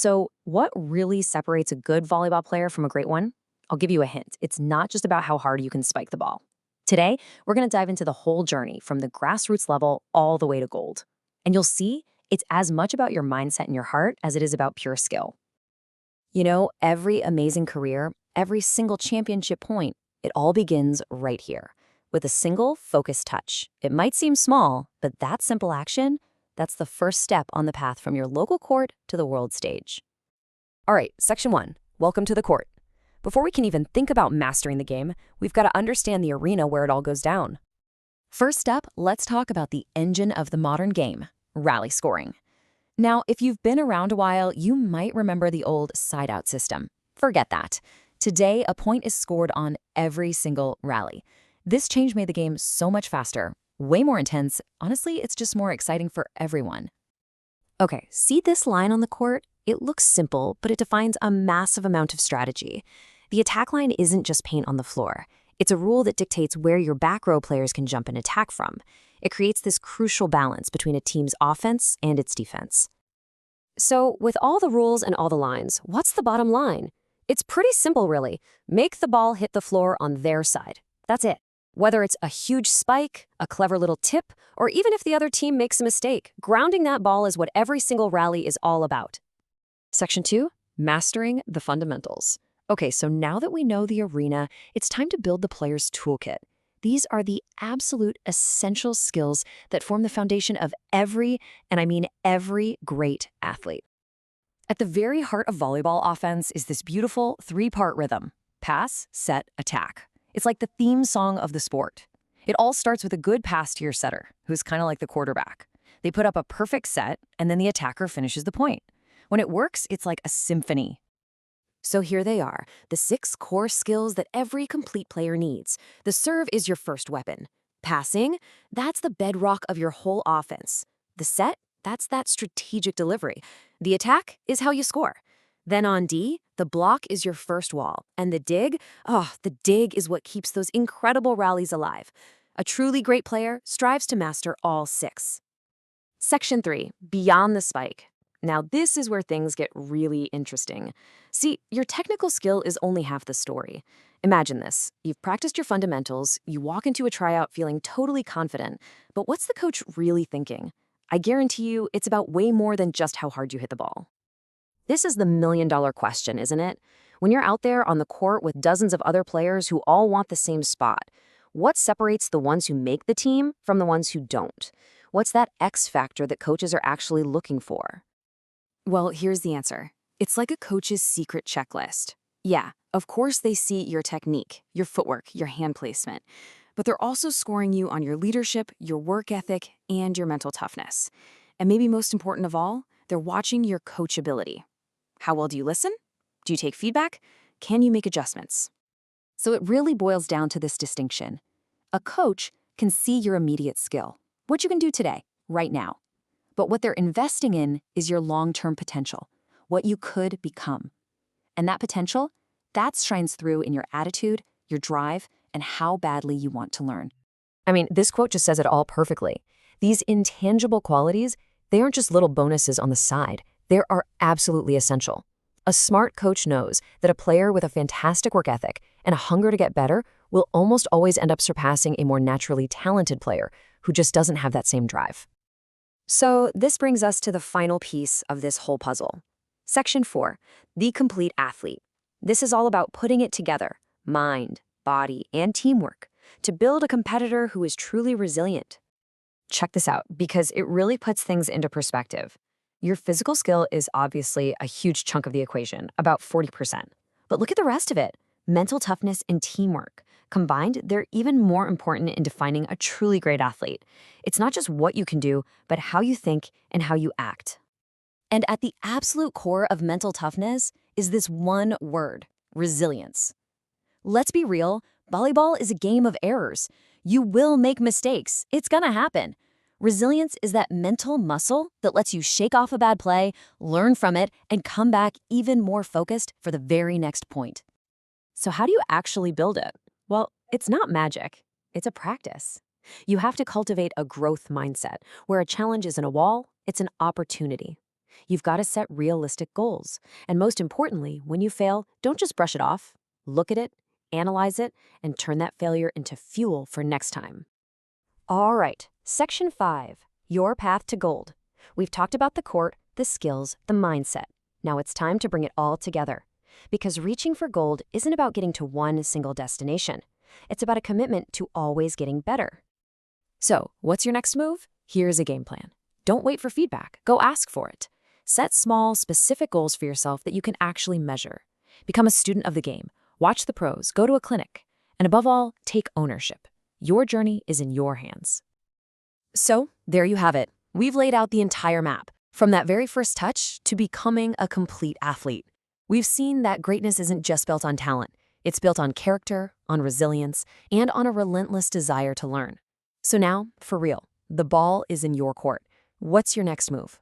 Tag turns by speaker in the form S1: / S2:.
S1: So, what really separates a good volleyball player from a great one? I'll give you a hint. It's not just about how hard you can spike the ball. Today, we're going to dive into the whole journey from the grassroots level all the way to gold. And you'll see it's as much about your mindset and your heart as it is about pure skill. You know, every amazing career, every single championship point, it all begins right here with a single focused touch. It might seem small, but that simple action, that's the first step on the path from your local court to the world stage. All right, section 1, welcome to the court. Before we can even think about mastering the game, we've got to understand the arena where it all goes down. First up, let's talk about the engine of the modern game, rally scoring. Now, if you've been around a while, you might remember the old side-out system. Forget that. Today, a point is scored on every single rally. This change made the game so much faster, way more intense. Honestly, it's just more exciting for everyone. Okay, see this line on the court? It looks simple, but it defines a massive amount of strategy. The attack line isn't just paint on the floor. It's a rule that dictates where your back row players can jump and attack from. It creates this crucial balance between a team's offense and its defense. So, with all the rules and all the lines, what's the bottom line? It's pretty simple, really. Make the ball hit the floor on their side. That's it. Whether it's a huge spike, a clever little tip, or even if the other team makes a mistake, grounding that ball is what every single rally is all about. Section 2, mastering the fundamentals. Okay, so now that we know the arena, it's time to build the player's toolkit. These are the absolute essential skills that form the foundation of every, and I mean every, great athlete. At the very heart of volleyball offense is this beautiful three-part rhythm: pass, set, attack. It's like the theme song of the sport. It all starts with a good pass to your setter, who's kind of like the quarterback. They put up a perfect set, and then the attacker finishes the point. When it works, it's like a symphony. So here they are, the 6 core skills that every complete player needs. The serve is your first weapon. Passing, that's the bedrock of your whole offense. The set, that's that strategic delivery. The attack is how you score. Then on D, the block is your first wall. And the dig is what keeps those incredible rallies alive. A truly great player strives to master all 6. Section 3, beyond the spike. Now, this is where things get really interesting. See, your technical skill is only half the story. Imagine this. You've practiced your fundamentals, you walk into a tryout feeling totally confident, but what's the coach really thinking? I guarantee you it's about way more than just how hard you hit the ball. This is the million-dollar question, isn't it? When you're out there on the court with dozens of other players who all want the same spot, what separates the ones who make the team from the ones who don't? What's that X factor that coaches are actually looking for? Well, here's the answer. It's like a coach's secret checklist. Yeah, of course they see your technique, your footwork, your hand placement, but they're also scoring you on your leadership, your work ethic, and your mental toughness. And maybe most important of all, they're watching your coachability. How well do you listen? Do you take feedback? Can you make adjustments? So it really boils down to this distinction. A coach can see your immediate skill, what you can do today, right now. But what they're investing in is your long-term potential, what you could become. And that potential, that shines through in your attitude, your drive, and how badly you want to learn. I mean, this quote just says it all perfectly. These intangible qualities, they aren't just little bonuses on the side. They are absolutely essential. A smart coach knows that a player with a fantastic work ethic and a hunger to get better will almost always end up surpassing a more naturally talented player who just doesn't have that same drive. So this brings us to the final piece of this whole puzzle. Section 4, the complete athlete. This is all about putting it together, mind, body, and teamwork, to build a competitor who is truly resilient. Check this out, because it really puts things into perspective. Your physical skill is obviously a huge chunk of the equation, about 40%. But look at the rest of it. Mental toughness and teamwork. Combined, they're even more important in defining a truly great athlete. It's not just what you can do, but how you think and how you act. And at the absolute core of mental toughness is this one word: resilience. Let's be real, volleyball is a game of errors. You will make mistakes. It's gonna happen. Resilience is that mental muscle that lets you shake off a bad play, learn from it, and come back even more focused for the very next point. So how do you actually build it? Well, it's not magic. It's a practice. You have to cultivate a growth mindset where a challenge isn't a wall, it's an opportunity. You've got to set realistic goals. And most importantly, when you fail, don't just brush it off. Look at it, analyze it, and turn that failure into fuel for next time. All right, Section 5, Your Path to Gold. We've talked about the court, the skills, the mindset. Now it's time to bring it all together. Because reaching for gold isn't about getting to one single destination. It's about a commitment to always getting better. So, what's your next move? Here's a game plan. Don't wait for feedback. Go ask for it. Set small, specific goals for yourself that you can actually measure. Become a student of the game. Watch the pros. Go to a clinic. And above all, take ownership. Your journey is in your hands. So, there you have it. We've laid out the entire map, from that very first touch to becoming a complete athlete. We've seen that greatness isn't just built on talent. It's built on character, on resilience, and on a relentless desire to learn. So now, for real, the ball is in your court. What's your next move?